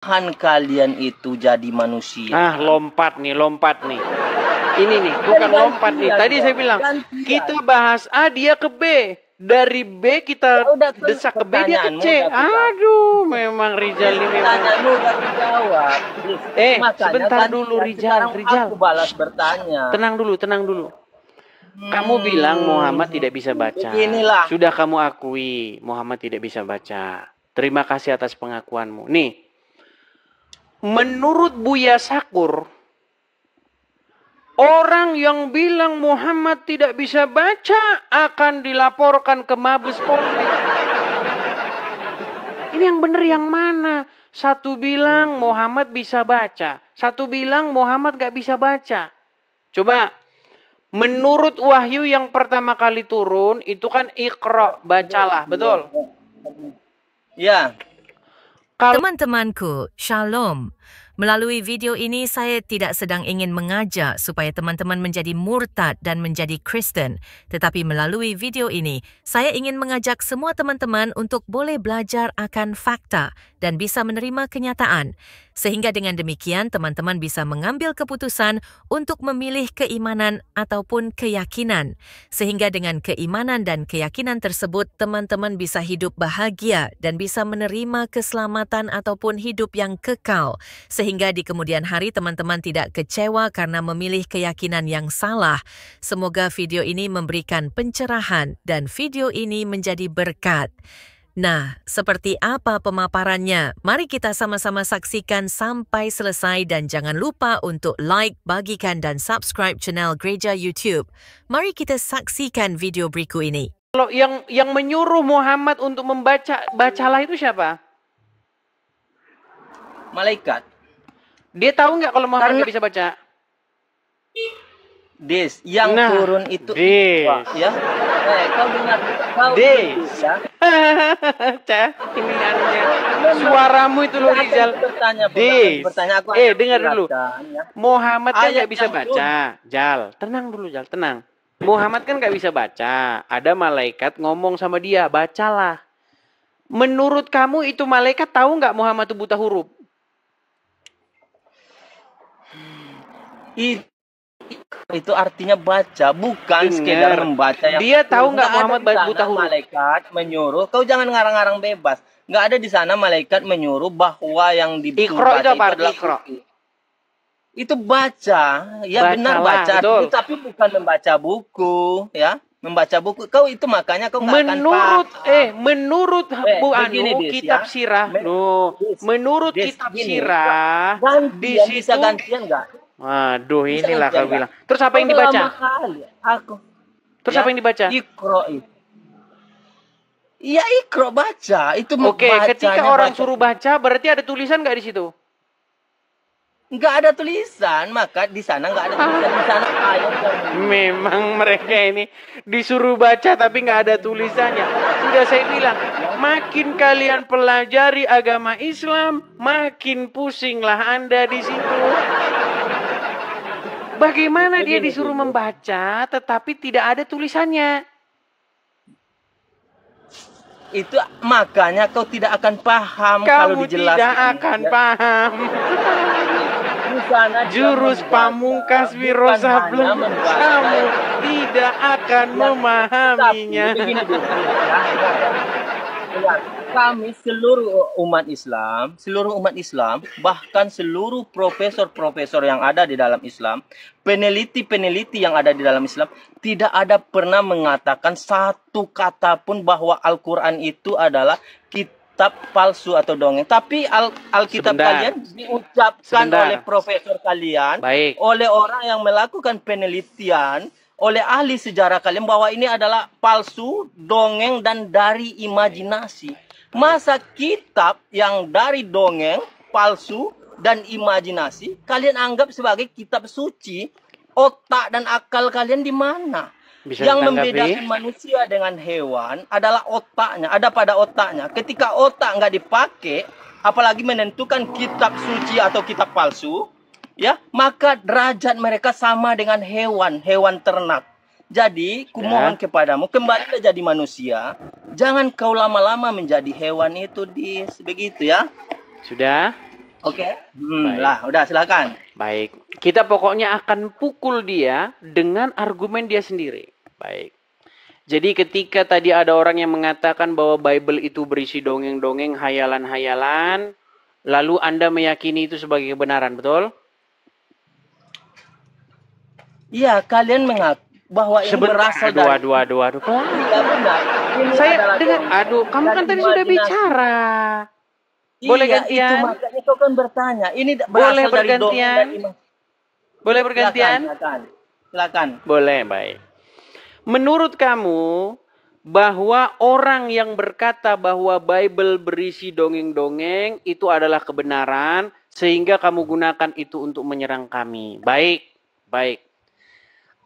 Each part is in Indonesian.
Tuhan kalian itu jadi manusia. Ah, lompat nih. Ini nih, bukan lompat nih. Tadi saya bilang, kita bahas A, dia ke B. Dari B kita desak ke B, dia ke C. Aduh, memang Rizal ini memang. Udah dijawab. Sebentar dulu Rizal. Aku balas bertanya. Tenang dulu. Kamu bilang Muhammad tidak bisa baca. Beginilah. Sudah kamu akui Muhammad tidak bisa baca. Terima kasih atas pengakuanmu. Nih, menurut Buya Sakur, orang yang bilang Muhammad tidak bisa baca akan dilaporkan ke Mabes Polri. Ini yang benar yang mana? Satu bilang Muhammad bisa baca, satu bilang Muhammad gak bisa baca. Coba, menurut wahyu yang pertama kali turun, itu kan Iqra, bacalah, betul? Ya. Teman-temanku, Shalom. Melalui video ini, saya tidak sedang ingin mengajak supaya teman-teman menjadi murtad dan menjadi Kristen. Tetapi melalui video ini, saya ingin mengajak semua teman-teman untuk boleh belajar akan fakta dan bisa menerima kenyataan. Sehingga dengan demikian, teman-teman bisa mengambil keputusan untuk memilih keimanan ataupun keyakinan. Sehingga dengan keimanan dan keyakinan tersebut, teman-teman bisa hidup bahagia dan bisa menerima keselamatan ataupun hidup yang kekal. Sehingga di kemudian hari teman-teman tidak kecewa karena memilih keyakinan yang salah. Semoga video ini memberikan pencerahan dan video ini menjadi berkat. Nah, seperti apa pemaparannya? Mari kita sama-sama saksikan sampai selesai dan jangan lupa untuk like, bagikan dan subscribe channel Gereja YouTube. Mari kita saksikan video berikut ini. Kalau yang menyuruh Muhammad untuk bacalah itu siapa? Malaikat. Dia tahu nggak kalau Muhammad nggak bisa baca? Yang turun itu ya. Kau dengar ya. Ini anunya. Suaramu itu loh Rizal. Bertanya aku. Dengar dulu. Ya. Muhammad kan nggak bisa baca. Jal, tenang dulu Jal, tenang. Muhammad kan nggak bisa baca. Ada malaikat ngomong sama dia, bacalah. Menurut kamu itu malaikat tahu nggak Muhammad itu buta huruf? Itu artinya baca, bukan sekedar membaca. Dia tahu nggak Muhammad buta huruf? Malaikat menyuruh, kau jangan ngarang-ngarang bebas. Nggak ada di sana malaikat menyuruh bahwa yang Iqra itu apa arti Iqra? Itu baca, ya benar baca, tapi bukan membaca buku, ya. Membaca buku, kau itu makanya kau nggak akan paham. Menurut kitab sirah, menurut kitab sirah, di situ bisa gantian nggak? Waduh, inilah kau bilang. Terus apa yang dibaca? Terus apa yang dibaca? Iqra. Iya, Iqra baca. Itu Oke, ketika orang suruh baca, berarti ada tulisan nggak di situ? Nggak ada tulisan, maka di sana nggak ada tulisan. Di sana ayat. Memang mereka ini disuruh baca tapi nggak ada tulisannya. Sudah saya bilang, makin kalian pelajari agama Islam, makin pusinglah Anda di situ. Bagaimana dia disuruh membaca tetapi tidak ada tulisannya? Itu makanya kau tidak akan paham kalau dijelaskan. Kamu tidak akan paham. Jurus pamungkas Wirosa belum. Kamu tidak akan memahaminya. Kami seluruh umat Islam, bahkan seluruh profesor-profesor yang ada di dalam Islam, peneliti-peneliti yang ada di dalam Islam, tidak ada pernah mengatakan satu kata pun bahwa Al-Quran itu adalah kitab palsu atau dongeng. Tapi Alkitab kalian diucapkan oleh profesor kalian, oleh orang yang melakukan penelitian, oleh ahli sejarah kalian bahwa ini adalah palsu, dongeng, dan dari imajinasi. Masa kitab yang dari dongeng, palsu, dan imajinasi kalian anggap sebagai kitab suci? Otak dan akal kalian di mana? Yang membedakan manusia dengan hewan adalah otaknya, ada pada otaknya. Ketika otak nggak dipakai, apalagi menentukan kitab suci atau kitab palsu, ya, maka derajat mereka sama dengan hewan ternak. Jadi, kumohon kepadamu, kembalilah jadi manusia. Jangan kau lama-lama menjadi hewan itu, begitu ya. Sudah? Oke. Baik. Lah, udah silakan. Baik. Kita pokoknya akan pukul dia dengan argumen dia sendiri. Baik. Jadi ketika tadi ada orang yang mengatakan bahwa Bible itu berisi dongeng-dongeng, hayalan-hayalan, lalu Anda meyakini itu sebagai kebenaran, betul? Iya, kalian mengaku bahwa ini berasal dari... Aduh. Tidak benar. Ini Saya adalah dengar, dongeng aduh, kamu dan kan tadi sudah imajinasi. bicara. Boleh Iya, gantian? itu makanya kau kan bertanya. Ini Boleh berasal dari dongeng bergantian? dan imajinasi. Boleh bergantian? Silakan. Boleh, baik. Menurut kamu, bahwa orang yang berkata bahwa Bible berisi dongeng-dongeng itu adalah kebenaran, sehingga kamu gunakan itu untuk menyerang kami. Baik, baik.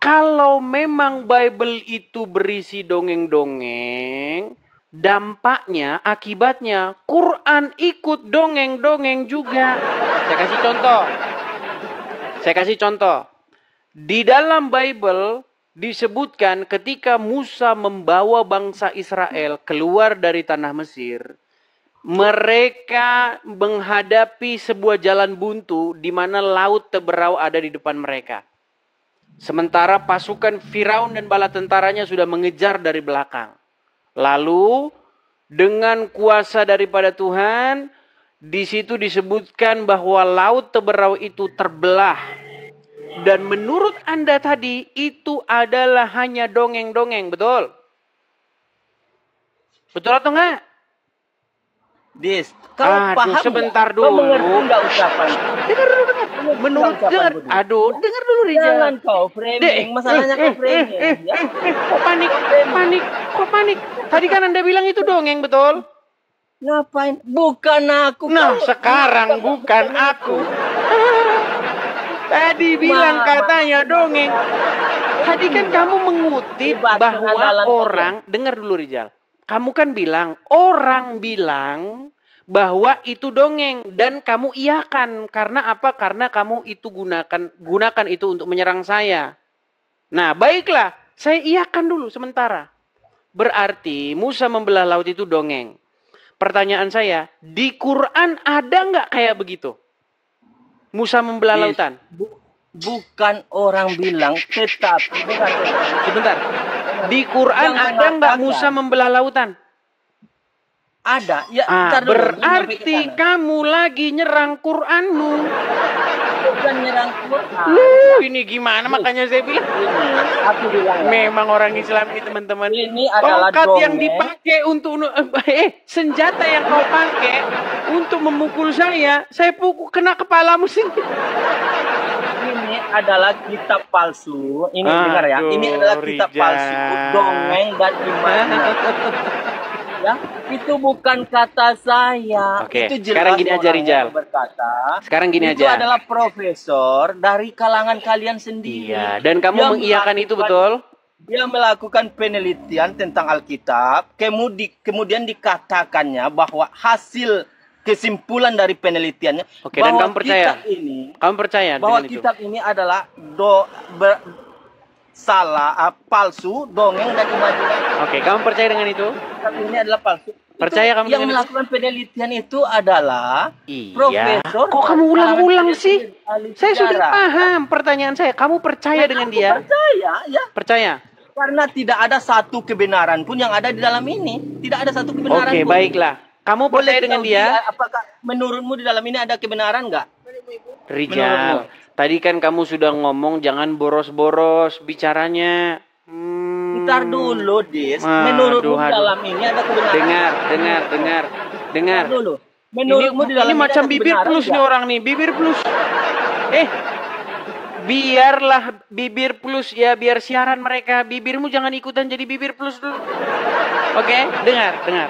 Kalau memang Bible itu berisi dongeng-dongeng, dampaknya, akibatnya, Quran ikut dongeng-dongeng juga. Saya kasih contoh. Di dalam Bible disebutkan ketika Musa membawa bangsa Israel keluar dari tanah Mesir, mereka menghadapi sebuah jalan buntu di mana laut teberau ada di depan mereka. Sementara pasukan Firaun dan bala tentaranya sudah mengejar dari belakang. Lalu dengan kuasa daripada Tuhan, di situ disebutkan bahwa laut teberau itu terbelah. Dan menurut Anda tadi, itu adalah hanya dongeng-dongeng, betul? Betul atau enggak? Dis, kau paham sebentar nggak? Kau dulu. mengerti nggak ucapan? Dengar dulu. Menurut, dengar. Dengar dulu, Rijal. Jangan kau framing, masalahnya kau framing. Ya? Kok panik? Tadi kan Anda bilang itu dongeng, betul? Ngapain? Bukan aku. Nah, sekarang bukan aku. Tadi bilang katanya dongeng. Tadi kan kamu mengutip bahwa orang, dengar dulu Rijal. Kamu kan bilang, orang bilang bahwa itu dongeng dan kamu iyakan. Karena apa? Karena kamu itu gunakan itu untuk menyerang saya. Nah, baiklah. Saya iyakan dulu sementara. Berarti Musa membelah laut itu dongeng. Pertanyaan saya, di Quran ada nggak kayak begitu? Musa membelah lautan. Bukan orang bilang, tetapi sebentar. Di Quran ada nggak Musa membelah lautan? Ada. Ya, berarti kamu lagi nyerang Quranmu. Bukan nyerang Quran. Ini gimana makanya saya bilang. Aku bilang. Memang orang Islam ini teman-teman. Ini adalah tongkat dongeng yang dipakai untuk senjata yang kau pakai untuk memukul saya pukul kena kepalamu sendiri. Ini adalah kitab palsu. Ini dengar ya. Ini adalah kitab palsu, dongeng dan imajinasi. Ya, itu bukan kata saya. Oke, itu jelas sekarang gini aja Rijal. Sekarang gini itu aja. Itu adalah profesor dari kalangan kalian sendiri. Iya, dan kamu mengiyakan itu betul? Dia melakukan penelitian tentang Alkitab, kemudian dikatakannya bahwa hasil kesimpulan dari penelitiannya dan kamu percaya? Kamu percaya bahwa kitab ini adalah palsu, dongeng dan imajinasi. Oke, kamu percaya dengan itu? Kitab ini adalah palsu. Percaya kamu yang melakukan penelitian itu adalah profesor. Kok kamu ulang-ulang sih? Saya sudah paham pertanyaan saya. Kamu percaya dengan dia? Percaya, ya. Percaya? Karena tidak ada satu kebenaran pun yang ada di dalam ini. Tidak ada satu kebenaran pun. Oke, baiklah. Kamu percaya dengan dia? Apakah menurutmu di dalam ini ada kebenaran nggak? Rijal, tadi kan kamu sudah ngomong jangan boros-boros bicaranya. Ntar dulu, Dis. Menurutmu di dalam ini ada kebenaran? Dengar. Dulu. Menurutmu di dalam ini macam bibir plus nih orang nih, bibir plus. Biarlah bibir plus ya, biar siaran mereka. Bibirmu jangan ikutan jadi bibir plus dulu. Oke, dengar.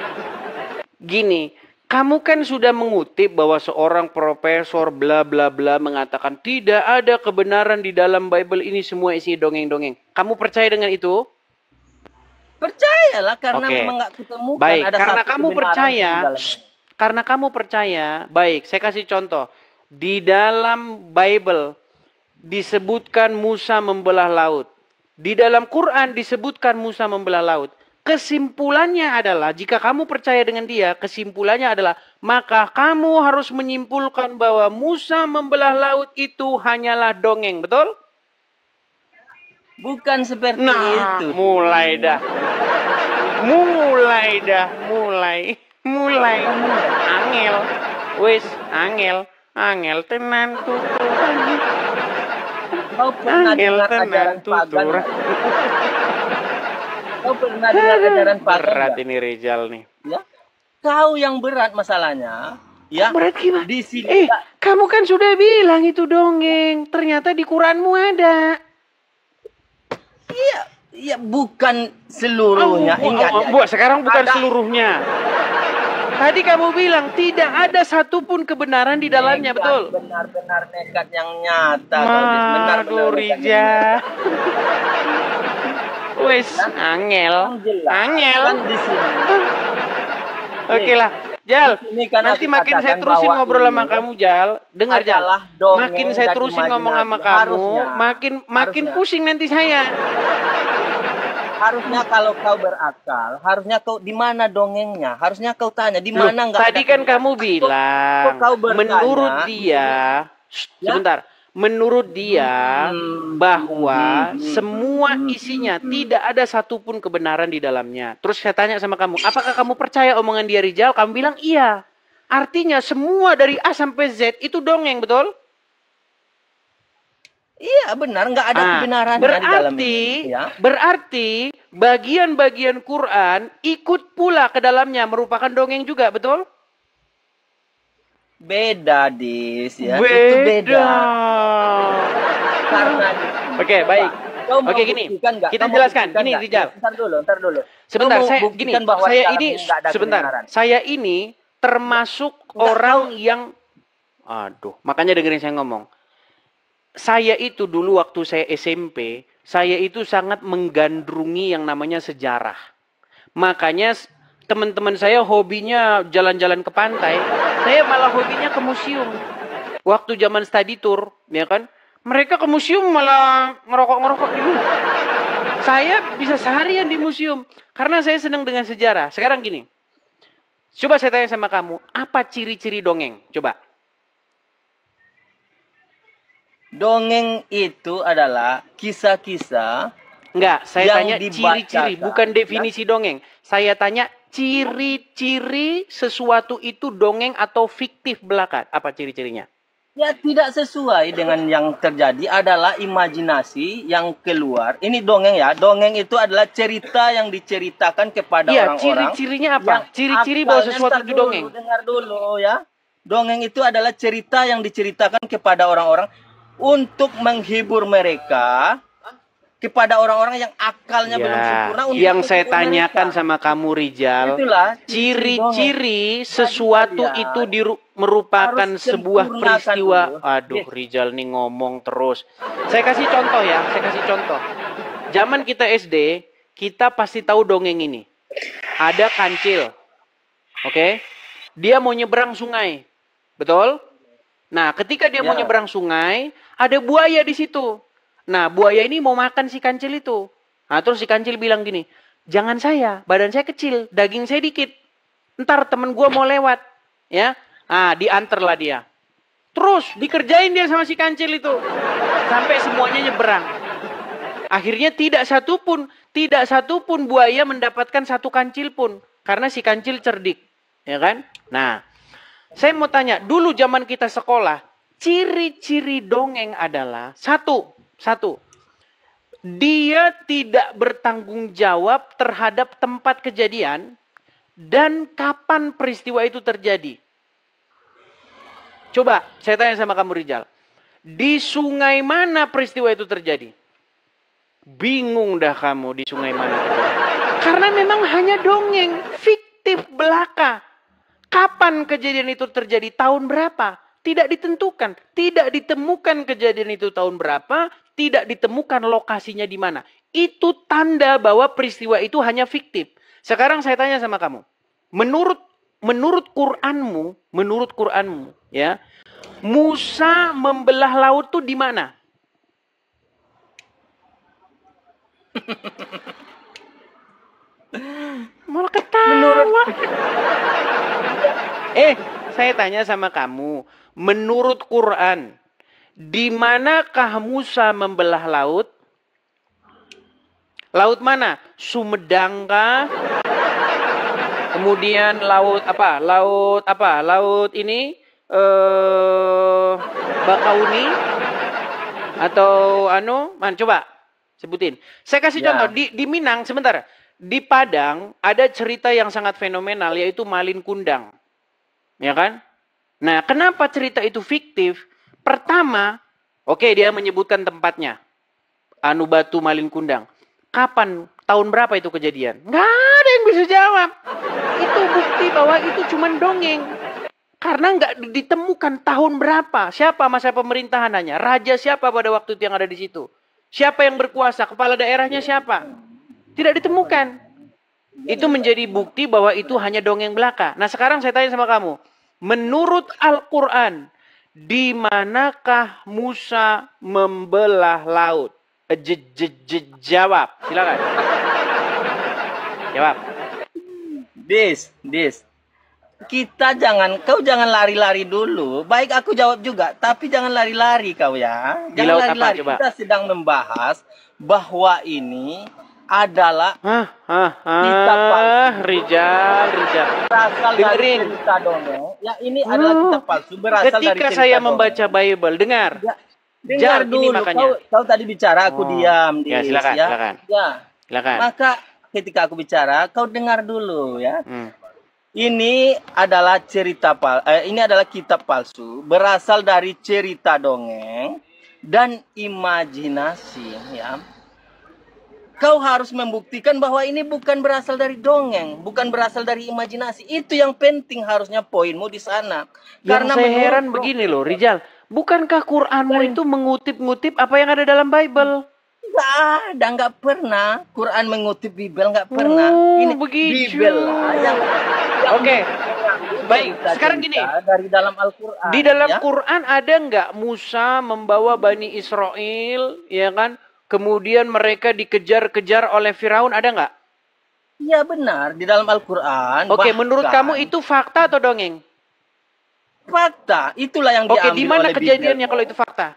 Gini, kamu kan sudah mengutip bahwa seorang profesor bla bla bla mengatakan tidak ada kebenaran di dalam Bible ini, semua isi dongeng-dongeng. Kamu percaya dengan itu? Percayalah karena memang nggak ketemukan. Baik, ada karena satu kamu percaya. Karena kamu percaya, baik, saya kasih contoh. Di dalam Bible disebutkan Musa membelah laut. Di dalam Quran disebutkan Musa membelah laut. Kesimpulannya adalah, jika kamu percaya dengan dia, kesimpulannya adalah, maka kamu harus menyimpulkan bahwa Musa membelah laut itu hanyalah dongeng, betul? Bukan seperti Nah, itu. mulai dah. Mulai. Angel. Wis, angel tenan tutur. Kau pernah Angel dengar tenan ajaran pagan? tutur. nggak? Kau pernah dengar ajaran pagan? Berat nggak? ini Rizal nih. Ya, kau yang berat masalahnya. Ya, Berat gimana? di sini Kamu kan sudah bilang itu dongeng. Ternyata di Quranmu ada. Iya, bukan seluruhnya. Ingat ya. Sekarang bukan Ada- seluruhnya. Tadi kamu bilang tidak ada satupun kebenaran di dalamnya, Nekat, betul? Benar-benar nekat yang nyata. kau, Des. Benar-benar Aduh, nekat yang Rija. Wes, angel. Yang jelas, Angel. kan di sini. Oke lah. Jal, Ini kan nanti aku makin saya katakan terusin bahwa ngobrol sama ini kamu, Jal. Dengar, Jal. adalah dongeng Makin saya dan terusin ngomong sama imajinasi. kamu, Harusnya. makin Harusnya. pusing nanti saya. Harusnya kalau kau berakal, harusnya kau di mana dongengnya? Harusnya kau tanya di mana nggak Tadi ada kan kamu kok bilang, kau bertanya? menurut dia, Ya? sebentar, menurut dia bahwa Hmm. semua isinya tidak ada satupun kebenaran di dalamnya. Terus saya tanya sama kamu, apakah kamu percaya omongan dia, Rizal? Kamu bilang iya. Artinya semua dari A sampai Z itu dongeng, betul? Iya benar, nggak ada kebenaran di dalam ini. Ya. Berarti bagian-bagian Quran ikut pula ke dalamnya merupakan dongeng juga, betul? Beda, Dis. Ya. Itu Beda. beda. Karena Oke, baik. Kau mau Oke, gini. buktikan nggak? Kita Kau mau jelaskan. buktikan Gini, nggak? Rizal. Ntar dulu. Sebentar, Kau mau saya buktikan gini. bahwa Saya sekarang ini nggak ada sebentar. kebenaran? Saya ini termasuk orang yang, aduh, makanya dengerin saya ngomong. Saya itu dulu waktu saya SMP, saya itu sangat menggandrungi yang namanya sejarah. Makanya teman-teman saya hobinya jalan-jalan ke pantai, saya malah hobinya ke museum. Waktu zaman study tour, ya kan? Mereka ke museum malah ngerokok-ngerokok dulu. Saya bisa seharian di museum karena saya senang dengan sejarah. Sekarang gini. Coba saya tanya sama kamu, apa ciri-ciri dongeng? Coba. Dongeng itu adalah kisah-kisah Enggak, saya yang tanya dibacakan, ciri-ciri, bukan definisi dongeng. Saya tanya ciri-ciri sesuatu itu dongeng atau fiktif belaka. Apa ciri-cirinya? ya tidak sesuai dengan yang terjadi, adalah imajinasi yang keluar. Ini dongeng ya. Dongeng itu adalah cerita yang diceritakan kepada Iya, orang-orang. ciri-cirinya apa? yang Ciri-ciri bahwa akalnya, sesuatu ntar itu dulu, dongeng. Dengar dulu ya. Dongeng itu adalah cerita yang diceritakan kepada orang-orang untuk menghibur mereka, kepada orang-orang yang akalnya belum sempurna. Ya, untuk yang saya menghibur tanyakan mereka. sama kamu Rizal, Itulah ciri-ciri sesuatu kalian itu merupakan harus sebuah sempurnakan peristiwa. dulu. Aduh, Yes. Rizal nih ngomong terus. Saya kasih contoh ya, saya kasih contoh. Zaman kita SD, kita pasti tahu dongeng ini. Ada kancil. Oke? Dia mau nyebrang sungai. Betul? Nah, ketika dia mau Ya. nyebrang sungai, ada buaya di situ. Nah, buaya ini mau makan si kancil itu. Nah, terus si kancil bilang gini, jangan saya, badan saya kecil, daging saya dikit. Ntar temen gua mau lewat. Ya, nah diantarlah dia. Terus dikerjain dia sama si kancil itu. Sampai semuanya nyebrang. Akhirnya tidak satupun buaya mendapatkan satu kancil pun. Karena si kancil cerdik. Ya kan? Nah, saya mau tanya, dulu zaman kita sekolah, ciri-ciri dongeng adalah satu, dia tidak bertanggung jawab terhadap tempat kejadian dan kapan peristiwa itu terjadi. Coba, saya tanya sama kamu Rizal, di sungai mana peristiwa itu terjadi? Bingung dah kamu di sungai mana terjadi. Karena memang hanya dongeng, fiktif belaka. Kapan kejadian itu terjadi? Tahun berapa? Tidak ditentukan. Tidak ditemukan kejadian itu tahun berapa. Tidak ditemukan lokasinya di mana. Itu tanda bahwa peristiwa itu hanya fiktif. Sekarang saya tanya sama kamu. Menurut Qur'anmu, ya, Musa membelah laut itu di mana? Malah ketawa. Saya tanya sama kamu, menurut Quran, di manakah Musa membelah laut? Laut mana? Sumedang kah? Kemudian laut apa? Laut ini Bakauni atau mana coba sebutin. Saya kasih contoh di Minang sebentar. Di Padang ada cerita yang sangat fenomenal yaitu Malin Kundang. Ya kan? Nah, kenapa cerita itu fiktif? Pertama, dia menyebutkan tempatnya. Batu Malin Kundang. Kapan? Tahun berapa itu kejadian? Nggak ada yang bisa jawab. Itu bukti bahwa itu cuma dongeng. Karena nggak ditemukan tahun berapa. Siapa masa pemerintahannya? Raja siapa pada waktu itu yang ada di situ? Siapa yang berkuasa? Kepala daerahnya siapa? Tidak ditemukan. Itu menjadi bukti bahwa itu hanya dongeng belaka. Nah sekarang saya tanya sama kamu. Menurut Al-Quran, di manakah Musa membelah laut? Jawab. Silakan. Jawab. Kau jangan lari-lari dulu. Baik aku jawab juga, tapi jangan lari-lari kau ya. Jangan lari-lari. Kita sedang membahas bahwa ini adalah kitab palsu. Rijal. Berasal Dengerin. dari cerita dongeng. Ya ini adalah kitab palsu berasal dari cerita Ketika saya membaca Bible, dengar. Dengar dulu. Kau tadi bicara, aku diam. Ya silakan. Silakan. Maka ketika aku bicara, kau dengar dulu ya. Ini adalah ini adalah kitab palsu berasal dari cerita dongeng dan imajinasi ya. Kau harus membuktikan bahwa ini bukan berasal dari dongeng, bukan berasal dari imajinasi. Itu yang penting harusnya poinmu di sana. Karena saya heran begini loh, Rijal. Bukankah Quranmu itu mengutip-ngutip apa yang ada dalam Bible? Nggak pernah. Quran mengutip Bible nggak pernah. Ini begitu. Bible lah yang baik. Sekarang gini. Dari dalam Al-Quran. Di dalam Quran ada nggak Musa membawa Bani Israel, ya kan? Kemudian mereka dikejar-kejar oleh Firaun, ada nggak? Iya benar, di dalam Al-Quran. Menurut kamu itu fakta atau dongeng? Fakta, itulah yang diambil oleh di mana kejadiannya kalau itu fakta?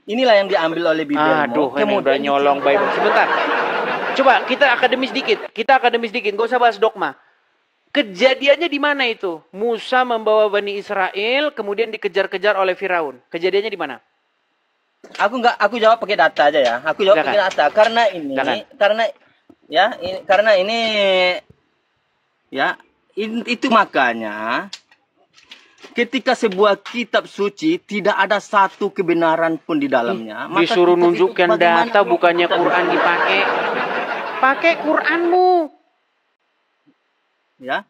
Inilah yang diambil oleh Bible. Kemudian udah nyolong Bible. Sebentar. Coba kita akademis dikit. Gak usah bahas dogma. Kejadiannya di mana itu? Musa membawa Bani Israel, kemudian dikejar-kejar oleh Firaun. Kejadiannya di mana? Aku jawab pakai data aja ya. Aku jawab pakai data karena itu makanya ketika sebuah kitab suci tidak ada satu kebenaran pun di dalamnya. Disuruh nunjukkan data bukannya Quran dipakai. Pakai Quranmu. Ya.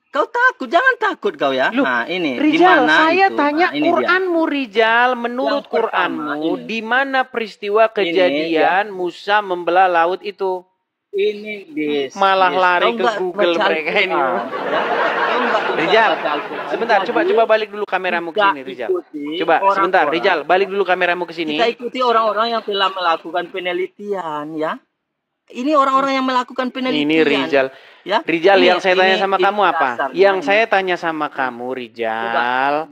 Kau takut, jangan takut kau ya. Nah, ini Rijal, saya tanya Quranmu Rijal, menurut Quranmu di mana peristiwa kejadian Musa membelah laut itu? Ini malah lari ke Google mereka ini. Rijal, sebentar, coba balik dulu kameramu ke sini Rijal. Coba sebentar Rijal, balik dulu kameramu ke sini. Kita ikuti orang-orang yang telah melakukan penelitian ya. Ini orang-orang yang melakukan penelitian. Ini Rijal. Ya? Rijal, yang saya tanya sama kamu apa? Yang saya tanya sama kamu Rijal,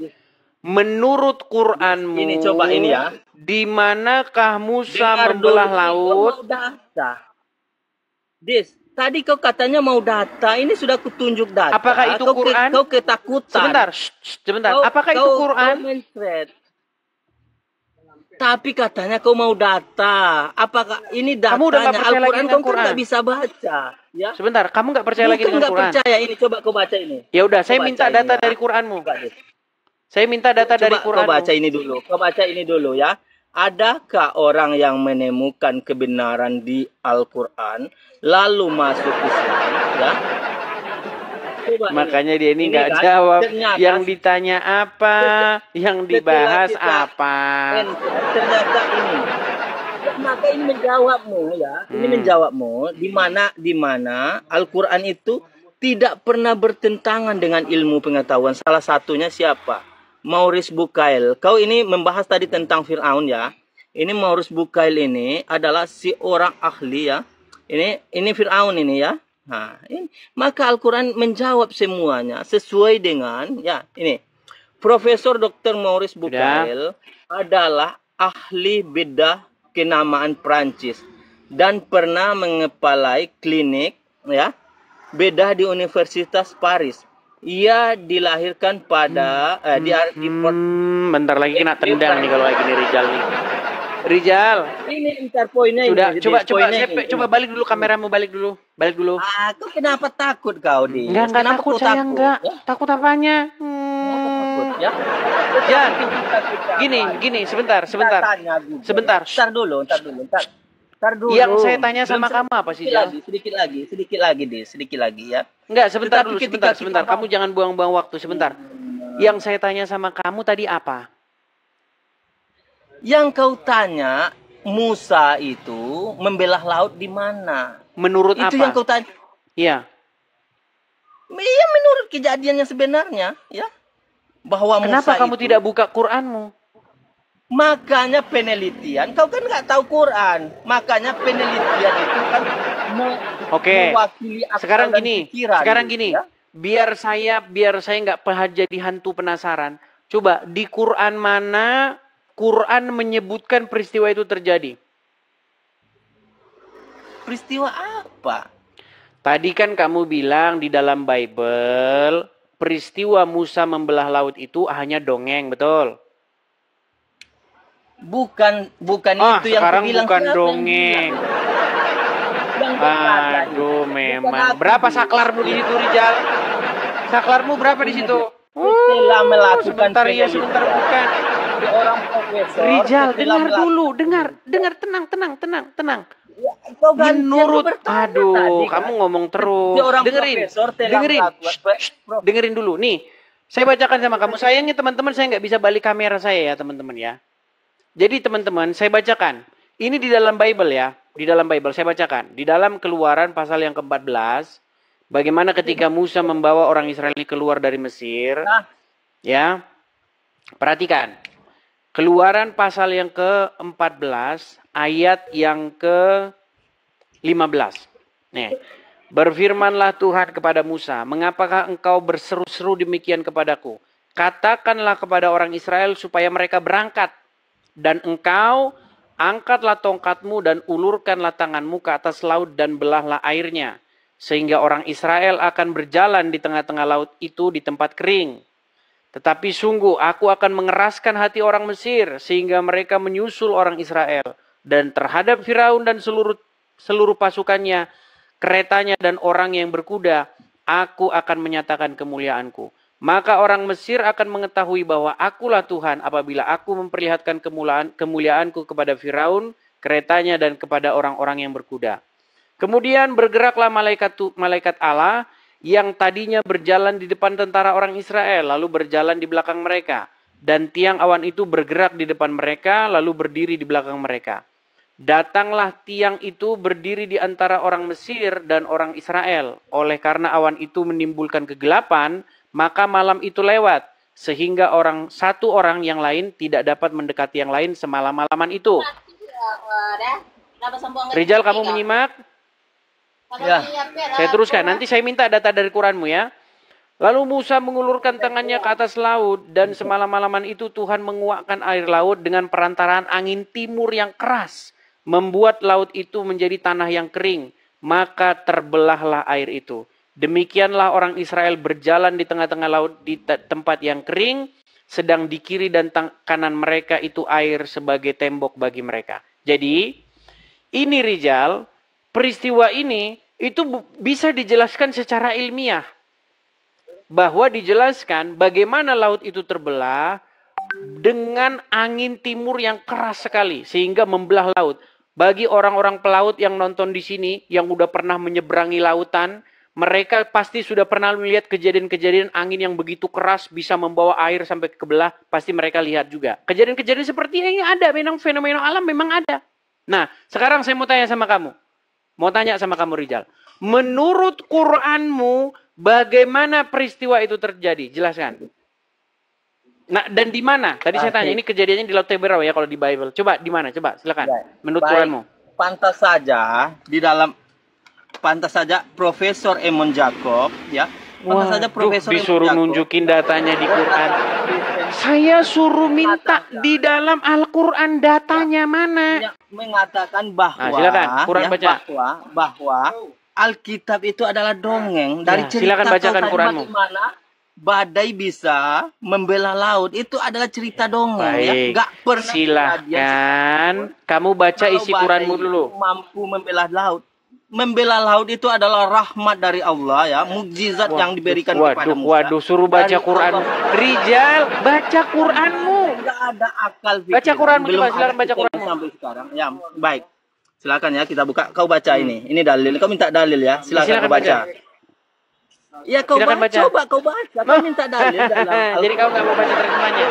menurut Quranmu, ini coba ini ya. Di manakah Musa membelah laut? Tadi kau katanya mau data, ini sudah kutunjuk data. Apakah itu Quran? Kau ketakutan. Sebentar. Apakah itu Quran? Tapi katanya kau mau data. Apakah ini datanya? Kamu udah nggak percaya lagi dengan Quran? Kau nggak bisa baca. Ya? Sebentar, kamu nggak percaya lagi dengan Quran? Percaya. Ini coba kau baca ini. Ya udah, saya minta data dari Quranmu. Saya minta data dari Quranmu. Kau baca ini dulu. Kau baca ini dulu ya. Adakah orang yang menemukan kebenaran di Al-Quran lalu masuk Islam? Ya. Makanya dia ini nggak jawab. Yang ditanya apa, yang dibahas apa. Ternyata ini. Maka ini menjawabmu ya. Ini menjawabmu di mana Al-Quran itu tidak pernah bertentangan dengan ilmu pengetahuan. Salah satunya siapa? Maurice Bucaille. Kau ini membahas tadi tentang Fir'aun ya. Ini Maurice Bucaille ini adalah si orang ahli ya. Ini Fir'aun ini ya. Nah, ini, maka Al-Quran menjawab semuanya sesuai dengan, ya ini, Profesor Dr. Maurice Bucaille adalah ahli bedah kenamaan Prancis dan pernah mengepalai klinik, ya, bedah di Universitas Paris. Ia dilahirkan pada bentar lagi kena tendang nih kalau kayak gini Rizal nih. Rizal, ini intar poinnya sudah ini, coba balik dulu kameramu, balik dulu. Kau kenapa takut kau di? Enggak takut saya enggak. Ya? Takut apanya? Kenapa takut ya? Jan, gini, sebentar. Ntar dulu. Yang saya tanya sama kamu apa sih, Jan? Sedikit lagi ya. Enggak, sebentar. Kamu jangan buang-buang waktu, sebentar. Yang saya tanya sama kamu tadi apa? Yang kau tanya, Musa itu membelah laut di mana? Menurut itu apa? Itu yang kau tanya. Iya. Iya, menurut kejadiannya sebenarnya, ya. Bahwa kenapa Musa kamu itu, tidak buka Quranmu? Makanya penelitian, kau kan nggak tahu Quran. Makanya penelitian itu kan mewakili akal sekarang dan gini, pikiran. Ya? Biar saya nggak jadi hantu penasaran. Coba di Quran mana Quran menyebutkan peristiwa itu terjadi? Peristiwa apa? Tadi kan kamu bilang di dalam Bible peristiwa Musa membelah laut itu hanya dongeng, betul? Bukan itu yang sekarang bilang. Bukan dongeng. Aduh, memang. Berapa saklarmu di situ, Rizal? Saklarmu berapa di situ? Setelah melakukan sebentar bukan. Orang profesor. Rizal, dengar dulu, dengar, tenang. Menurut, kamu ngomong terus. Dengerin dulu. Nih, saya bacakan sama kamu. Sayangnya teman-teman saya nggak bisa balik kamera saya ya, teman-teman ya. Jadi teman-teman, saya bacakan. Ini di dalam Bible ya. Di dalam Bible saya bacakan. Di dalam Keluaran pasal yang ke-14, bagaimana ketika Musa membawa orang Israel keluar dari Mesir. Ya. Perhatikan. Keluaran pasal yang ke-14, ayat yang ke-15. Nih. Berfirmanlah Tuhan kepada Musa, mengapakah engkau berseru-seru demikian kepadaku? Katakanlah kepada orang Israel supaya mereka berangkat. Dan engkau angkatlah tongkatmu dan ulurkanlah tanganmu ke atas laut dan belahlah airnya. Sehingga orang Israel akan berjalan di tengah-tengah laut itu di tempat kering. Tetapi sungguh aku akan mengeraskan hati orang Mesir sehingga mereka menyusul orang Israel. Dan terhadap Firaun dan seluruh pasukannya, keretanya dan orang yang berkuda, aku akan menyatakan kemuliaanku. Maka orang Mesir akan mengetahui bahwa akulah Tuhan apabila aku memperlihatkan kemuliaanku kepada Firaun, keretanya dan kepada orang-orang yang berkuda. Kemudian bergeraklah malaikat Allah yang tadinya berjalan di depan tentara orang Israel, lalu berjalan di belakang mereka. Dan tiang awan itu bergerak di depan mereka, lalu berdiri di belakang mereka. Datanglah tiang itu berdiri di antara orang Mesir dan orang Israel. Oleh karena awan itu menimbulkan kegelapan, maka malam itu lewat, sehingga satu orang yang lain tidak dapat mendekati yang lain semalam-malaman itu. Rizal, kamu menyimak? Ya. Saya teruskan, nanti saya minta data dari Quranmu ya. Lalu Musa mengulurkan tangannya ke atas laut, dan semalam-malaman itu Tuhan menguakkan air laut dengan perantaraan angin timur yang keras, membuat laut itu menjadi tanah yang kering, maka terbelahlah air itu. Demikianlah orang Israel berjalan di tengah-tengah laut di tempat yang kering, sedang di kiri dan kanan mereka itu air sebagai tembok bagi mereka. Jadi, ini Rizal, peristiwa ini itu bisa dijelaskan secara ilmiah. Bahwa dijelaskan bagaimana laut itu terbelah dengan angin timur yang keras sekali, sehingga membelah laut. Bagi orang-orang pelaut yang nonton di sini, yang udah pernah menyeberangi lautan, mereka pasti sudah pernah melihat kejadian-kejadian angin yang begitu keras bisa membawa air sampai ke belah. Pasti mereka lihat juga. Kejadian-kejadian seperti ini ada. Memang fenomena alam memang ada. Nah, sekarang saya mau tanya sama kamu. Rizal. Menurut Quranmu, bagaimana peristiwa itu terjadi? Jelaskan. Nah, dan di mana? Tadi saya tanya, ini kejadiannya di Laut Tiberias ya kalau di Bible. Coba di mana? Coba silakan. Menurut Quranmu. Pantas saja di dalam pantas saja Profesor Emon Jacob, ya. Pantas saja Profesor disuruh Emon Jacob nunjukin datanya di Quran. Saya suruh minta di dalam Al-Quran datanya mana? Mengatakan bahwa, silakan, Quran baca. bahwa Alkitab itu adalah dongeng dari cerita. Silakan bacakan Quranmu. Bagaimana badai bisa membela laut, itu adalah cerita dongeng. Baik, ya. Nggak pernah silahkan kamu baca isi Quranmu dulu. Mampu membela laut. Membela laut itu adalah rahmat dari Allah, ya, mukjizat yang diberikan kepada Musa. Waduh, suruh baca Quran. Rijal, baca Quranmu. Enggak ada akal pikir. Baca Quranmu, Belum coba silakan baca Quranmu sampai sekarang. Ya, baik. Silakan ya, kita buka. Kau baca ini. Ini dalil. Kau minta dalil ya. Silakan kau baca. Ya, kau baca. Coba kau baca. Kau minta dalil dalam Jadi kau nggak mau baca terjemahannya?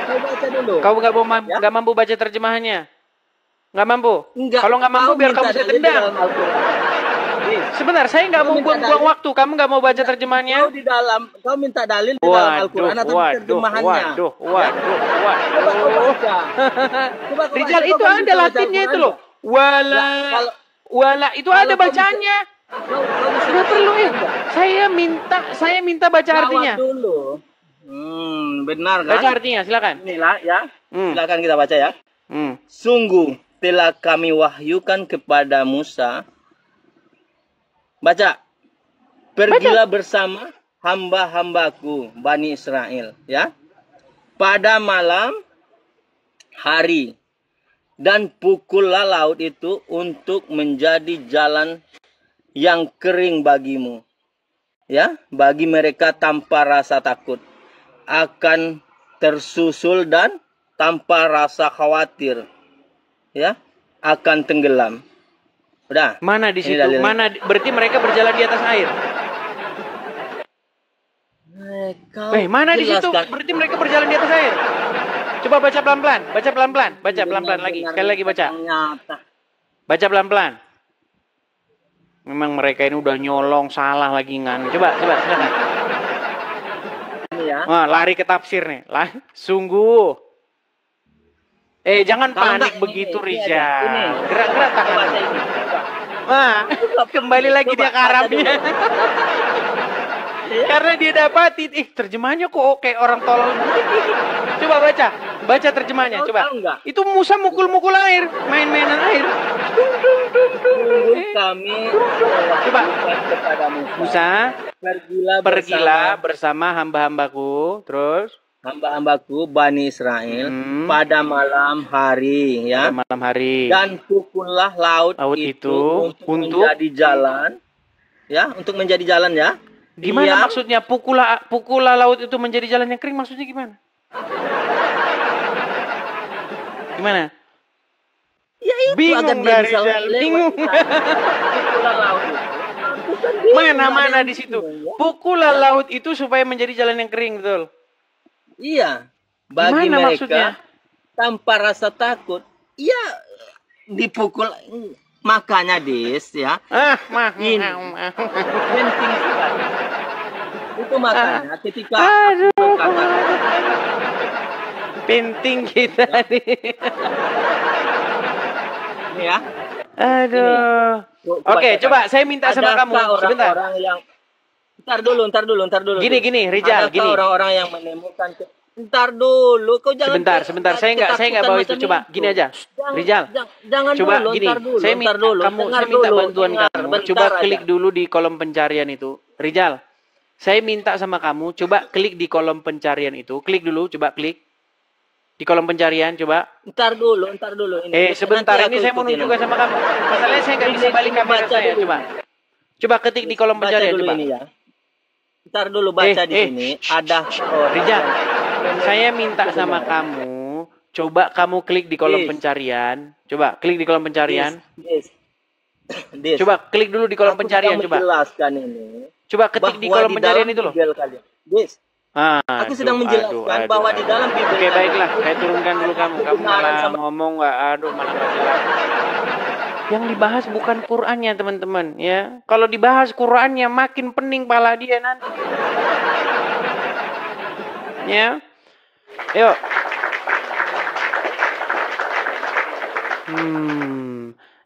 Kau baca dulu. Kau nggak mampu baca terjemahannya? Nggak mampu? Enggak. Kalau nggak mampu biar kamu saya tendang. Sebentar, saya nggak mau buang-buang waktu. Kamu nggak mau baca terjemahannya? Kau minta dalil di dalam Al-Quran atau terjemahannya? Waduh. Coba kau baca. Rijal, itu ada Latinnya itu loh. Wala itu ada bacaannya. Nggak perlu ya. Saya minta baca artinya. Dulu. Benar kan? Baca artinya, silakan. Inilah ya. Silakan kita baca ya. Sungguh telah kami wahyukan kepada Musa. Baca. Pergilah bersama hamba-hambaku Bani Israel, ya. Pada malam hari, dan pukullah laut itu untuk menjadi jalan yang kering bagimu, ya, bagi mereka tanpa rasa takut akan tersusul dan tanpa rasa khawatir, ya, akan tenggelam. Udah. Mana di situ? Mana? Berarti mereka berjalan di atas air. Mana di situ? Berarti mereka berjalan di atas air. Coba baca pelan-pelan. Baca pelan-pelan. Baca pelan-pelan lagi. Sekali lagi baca. Baca pelan-pelan. Memang mereka ini udah nyolong, salah lagi ngan. Coba silakan. Ini ya. Wah, lari ke tafsir nih. Sungguh. Jangan panik begitu, Rijal. Gerak-gerak tangan. Kembali lagi dia ke Arabnya. Karena dia dapatin. Terjemahannya kok kayak orang tolol. Coba baca. Baca terjemahannya, coba. Itu Musa mukul-mukul air. Main-mainan air. Kami coba. kepada Musa. Pergilah bersama hamba-hambaku. Terus. Hamba-hambaku Bani Israel pada malam hari, ya. Pada malam hari. Dan pukullah laut itu untuk menjadi jalan, ya, untuk menjadi jalan, ya. Gimana maksudnya pukullah laut itu menjadi jalan yang kering? Maksudnya gimana? Gimana? Ya itu bingung dari jalan. Bingung. Pukullah laut itu. Mana di situ? Pukullah laut itu supaya menjadi jalan yang kering, betul? Iya, bagi gimana mereka maksudnya? Tanpa rasa takut. Iya, dipukul, makanya ya. Penting sekali. Itu makanya ketika penting kita nih. Ini ya. Aduh. Oke, coba saya minta sama kamu sebentar. Ntar dulu. Gini, Rijal, gini. Orang-orang yang menemukan. Ntar dulu, kau jangan. Sebentar. Saya nggak bawa itu. Coba, gini aja, Rijal. Jangan coba dulu, gini. Saya minta bantuan kamu. Coba klik dulu di kolom pencarian itu, Rijal. Saya minta sama kamu, coba klik di kolom pencarian itu. Klik dulu, coba klik di kolom pencarian, coba. Ntar dulu. Ini. Sebentar, ini saya mau nunjukkan sama kamu. Masalahnya saya nggak bisa balik kamera saya. Coba ketik di kolom pencarian, coba. Ini ya. Ntar dulu baca di sini. Ada Rijal, saya minta sama kamu, coba kamu klik di kolom pencarian. Coba klik di kolom pencarian. Coba klik dulu di kolom pencarian, coba. Menjelaskan ini. Coba ketik di kolom pencarian itu loh. Aku sedang menjelaskan bahwa di dalam Bibel. Oke, baiklah, saya turunkan dulu kamu. Kamu malah ngomong malah nggak jelas. Yang dibahas bukan Qur'annya, teman-teman, ya. Kalau dibahas Qur'annya makin pening pala dia nanti. Ya. Yuk.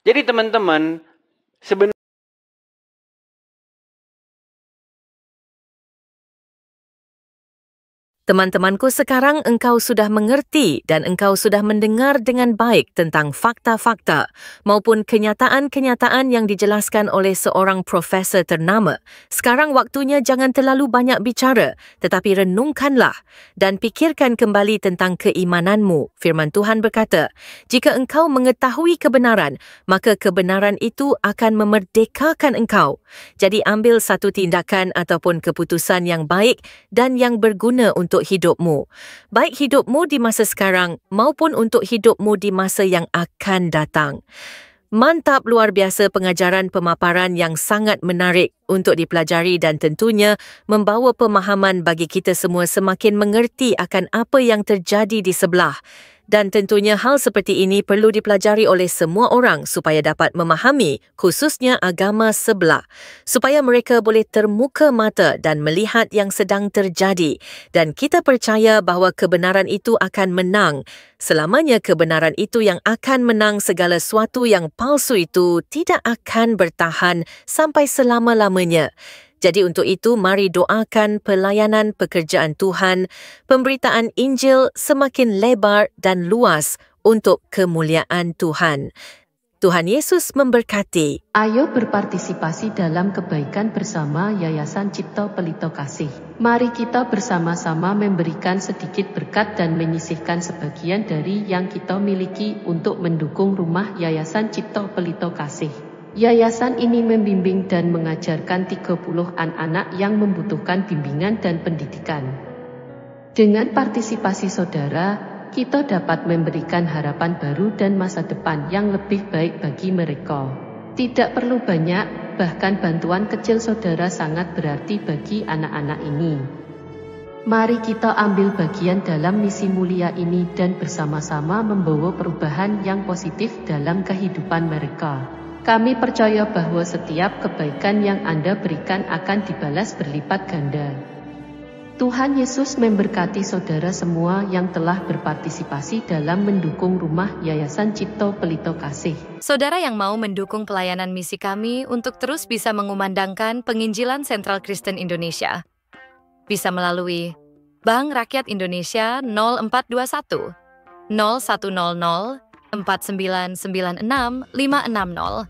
Jadi teman-teman, sebenarnya Teman-temanku, sekarang engkau sudah mengerti dan engkau sudah mendengar dengan baik tentang fakta-fakta maupun kenyataan-kenyataan yang dijelaskan oleh seorang profesor ternama. Sekarang waktunya jangan terlalu banyak bicara, tetapi renungkanlah dan pikirkan kembali tentang keimananmu. Firman Tuhan berkata, jika engkau mengetahui kebenaran, maka kebenaran itu akan memerdekakan engkau. Jadi ambil satu tindakan ataupun keputusan yang baik dan yang berguna untuk hidupmu. Baik hidupmu di masa sekarang maupun untuk hidupmu di masa yang akan datang. Mantap, luar biasa pengajaran pemaparan yang sangat menarik untuk dipelajari dan tentunya membawa pemahaman bagi kita semua semakin mengerti akan apa yang terjadi di sebelah. Dan tentunya hal seperti ini perlu dipelajari oleh semua orang supaya dapat memahami khususnya agama sebelah. Supaya mereka boleh termuka mata dan melihat yang sedang terjadi. Dan kita percaya bahawa kebenaran itu akan menang. Selamanya kebenaran itu yang akan menang, segala sesuatu yang palsu itu tidak akan bertahan sampai selama-lamanya. Jadi untuk itu, mari doakan pelayanan pekerjaan Tuhan, pemberitaan Injil semakin lebar dan luas untuk kemuliaan Tuhan. Tuhan Yesus memberkati. Ayo berpartisipasi dalam kebaikan bersama Yayasan Cipto Pelito Kasih. Mari kita bersama-sama memberikan sedikit berkat dan menyisihkan sebagian dari yang kita miliki untuk mendukung rumah Yayasan Cipto Pelito Kasih. Yayasan ini membimbing dan mengajarkan 30-an anak yang membutuhkan bimbingan dan pendidikan. Dengan partisipasi saudara, kita dapat memberikan harapan baru dan masa depan yang lebih baik bagi mereka. Tidak perlu banyak, bahkan bantuan kecil saudara sangat berarti bagi anak-anak ini. Mari kita ambil bagian dalam misi mulia ini dan bersama-sama membawa perubahan yang positif dalam kehidupan mereka. Kami percaya bahwa setiap kebaikan yang Anda berikan akan dibalas berlipat ganda. Tuhan Yesus memberkati saudara semua yang telah berpartisipasi dalam mendukung rumah Yayasan Cipto Pelito Kasih. Saudara yang mau mendukung pelayanan misi kami untuk terus bisa mengumandangkan penginjilan Sentral Kristen Indonesia, bisa melalui Bank Rakyat Indonesia 0421 0100 4996 560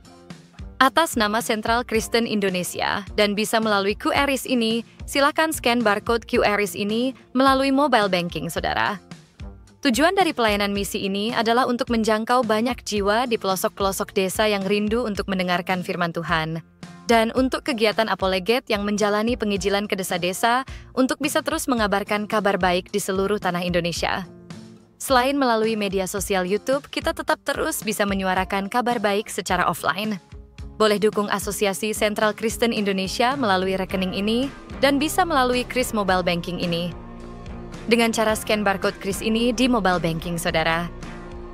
atas nama Sentral Kristen Indonesia, dan bisa melalui QRIS ini. Silakan scan barcode QRIS ini melalui mobile banking saudara. Tujuan dari pelayanan misi ini adalah untuk menjangkau banyak jiwa di pelosok-pelosok desa yang rindu untuk mendengarkan firman Tuhan, dan untuk kegiatan apoleget yang menjalani penginjilan ke desa-desa untuk bisa terus mengabarkan kabar baik di seluruh tanah Indonesia. Selain melalui media sosial YouTube, kita tetap terus bisa menyuarakan kabar baik secara offline. Boleh dukung Asosiasi Sentral Kristen Indonesia melalui rekening ini dan bisa melalui KRIS Mobile Banking ini. Dengan cara scan barcode KRIS ini di mobile banking saudara.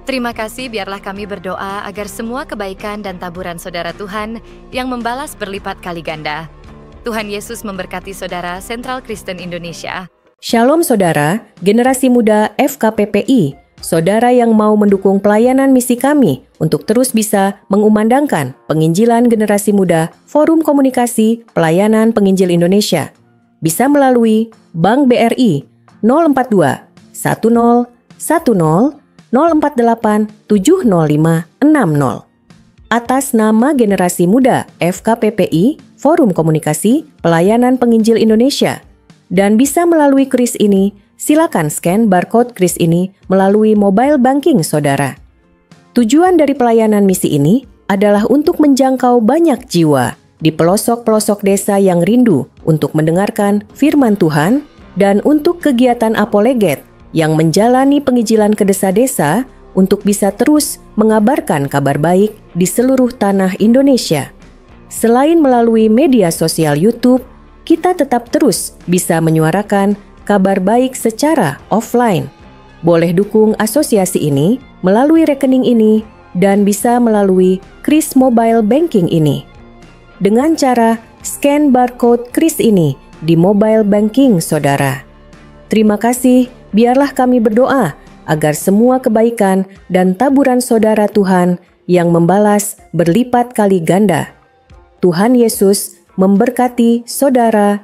Terima kasih, biarlah kami berdoa agar semua kebaikan dan taburan saudara Tuhan yang membalas berlipat kali ganda. Tuhan Yesus memberkati saudara Sentral Kristen Indonesia. Shalom saudara, generasi muda FKPPI, saudara yang mau mendukung pelayanan misi kami untuk terus bisa mengumandangkan penginjilan generasi muda Forum Komunikasi Pelayanan Penginjil Indonesia. Bisa melalui Bank BRI 042 10 10 048 705 60. Atas nama generasi muda FKPPI Forum Komunikasi Pelayanan Penginjil Indonesia. Dan bisa melalui KRIS ini, silakan scan barcode KRIS ini melalui mobile banking saudara. Tujuan dari pelayanan misi ini adalah untuk menjangkau banyak jiwa di pelosok-pelosok desa yang rindu untuk mendengarkan firman Tuhan dan untuk kegiatan apoleget yang menjalani penginjilan ke desa-desa untuk bisa terus mengabarkan kabar baik di seluruh tanah Indonesia. Selain melalui media sosial YouTube, kita tetap terus bisa menyuarakan kabar baik secara offline. Boleh dukung asosiasi ini melalui rekening ini dan bisa melalui KRIS Mobile Banking ini. Dengan cara scan barcode KRIS ini di mobile banking saudara. Terima kasih, biarlah kami berdoa agar semua kebaikan dan taburan saudara Tuhan yang membalas berlipat kali ganda. Tuhan Yesus memberkati saudara